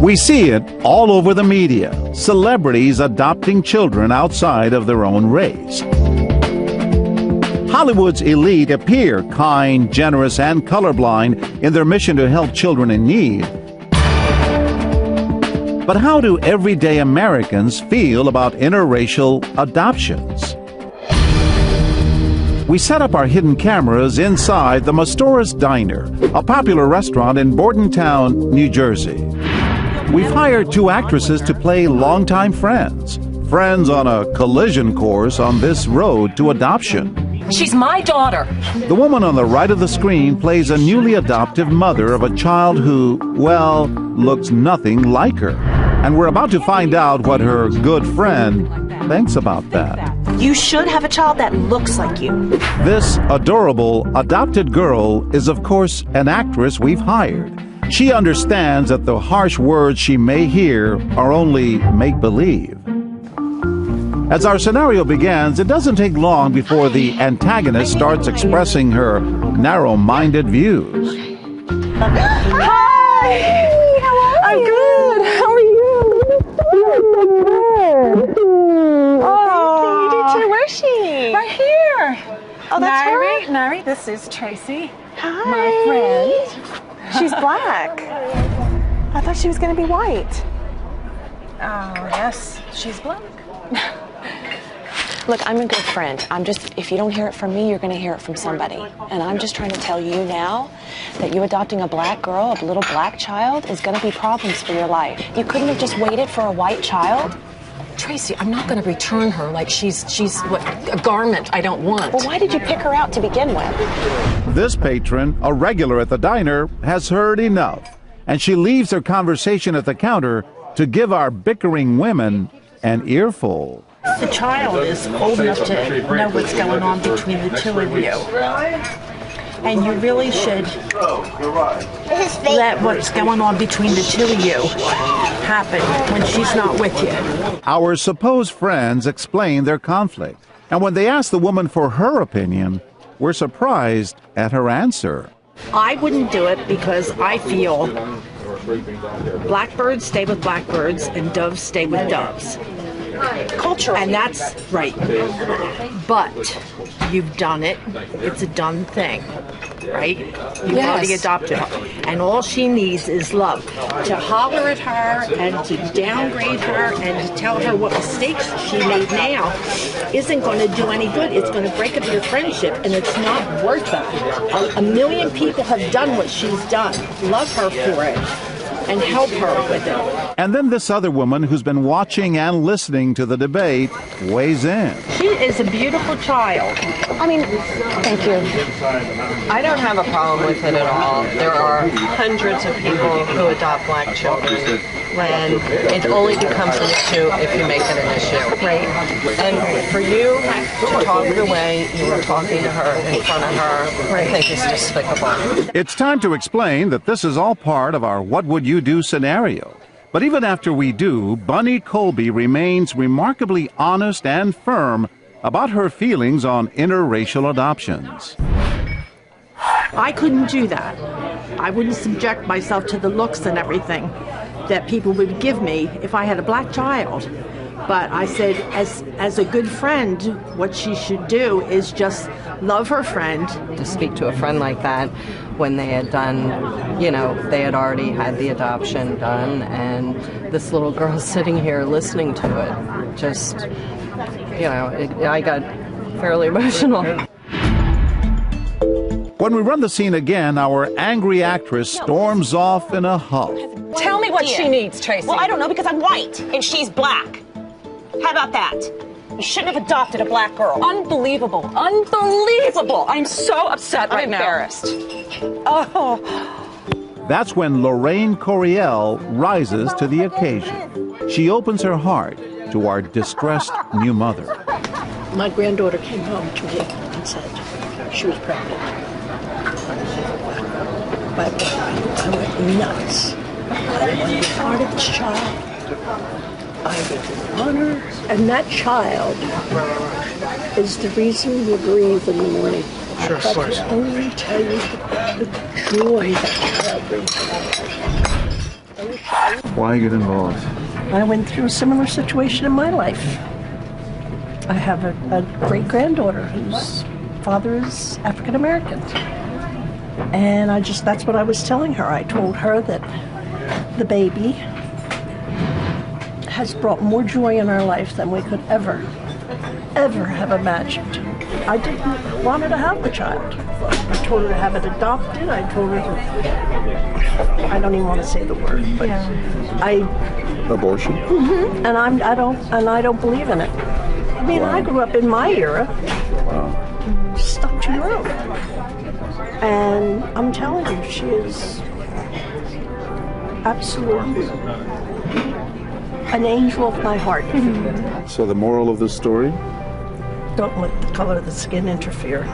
We see it all over the media, celebrities adopting children outside of their own race. Hollywood's elite appear kind, generous, and colorblind in their mission to help children in need. But how do everyday Americans feel about interracial adoptions? We set up our hidden cameras inside the Mastora's Diner, a popular restaurant in Bordentown, New Jersey. We've hired two actresses to play longtime friends on a collision course on this road to adoption. She's my daughter. The woman on the right of the screen plays a newly adoptive mother of a child who, well, looks nothing like her. And we're about to find out what her good friend thinks about that. You should have a child that looks like you. This adorable adopted girl is, of course, an actress we've hired. She understands that the harsh words she may hear are only make-believe. As our scenario begins, it doesn't take long before the antagonist starts expressing her narrow-minded views. Hi! I'm good. How are you? Good. Oh, you did too. Where's she? Right here. Oh, that's Nari, her? Nari, this is Tracy. Hi. My friend. She's black. I thought she was going to be white. Oh, yes, she's black. Look, I'm a good friend. If you don't hear it from me, you're going to hear it from somebody. And I'm just trying to tell you now that you adopting a black girl, a little black child, is going to be problems for your life. You couldn't have just waited for a white child? Tracy, I'm not going to return her like she's what, a garment I don't want. Well, why did you pick her out to begin with? This patron, a regular at the diner, has heard enough, and she leaves her conversation at the counter to give our bickering women an earful. The child is old enough to know what's going on between the two of you. And you really should let what's going on between the two of you happen when she's not with you. Our supposed friends explain their conflict, and when they ask the woman for her opinion, we're surprised at her answer. I wouldn't do it because I feel blackbirds stay with blackbirds and doves stay with doves. Culture. And that's right. But you've done it. It's a done thing, right? You've already adopted her. And all she needs is love. To holler at her and to downgrade her and to tell her what mistakes she made now isn't going to do any good. It's going to break up your friendship, and it's not worth that. A million people have done what she's done. Love her for it. And help her with it. And then this other woman who's been watching and listening to the debate weighs in. She is a beautiful child. I mean, thank you. I don't have a problem with it at all. There are hundreds of people who adopt black children, and it only becomes an issue if you make it an issue. Right. And for you to talk the way you were talking to her in front of her, I think is despicable. It's time to explain that this is all part of our What Would You Do scenario. But even after we do, Bunny Colby remains remarkably honest and firm about her feelings on interracial adoptions. I couldn't do that. I wouldn't subject myself to the looks and everything that people would give me if I had a black child. But I said, as a good friend, what she should do is just love her friend. To speak to a friend like that when they had done, they had already had the adoption done, and this little girl sitting here listening to it, just, I got fairly emotional. When we run the scene again, our angry actress storms off in a huff. Tell me what she needs, Tracy. Well, I don't know, because I'm white and she's black. How about that? You shouldn't have adopted a black girl. Unbelievable. Unbelievable. I'm so upset right now. I'm embarrassed. Oh. That's when Lorraine Coriel rises to the occasion. She opens her heart to our distressed new mother. My granddaughter came home to me and said she was pregnant. I went nuts. I want to be part of this child. I would honor, and that child is the reason we breathe in the morning. Sure, of course. I can only tell you the joy that child brings to my life. Why get involved? I went through a similar situation in my life. I have a great-granddaughter whose father is African American. And that's what I was telling her. I told her that the baby has brought more joy in our life than we could ever have imagined. I didn't want her to have the child. I told her to have it adopted. I told her to, I don't even want to say the word, but Abortion? And I don't believe in it. I mean, I grew up in my era. Stuck to your own. And I'm telling you, she is absolutely an angel of my heart. So the moral of the story? Don't let the color of the skin interfere.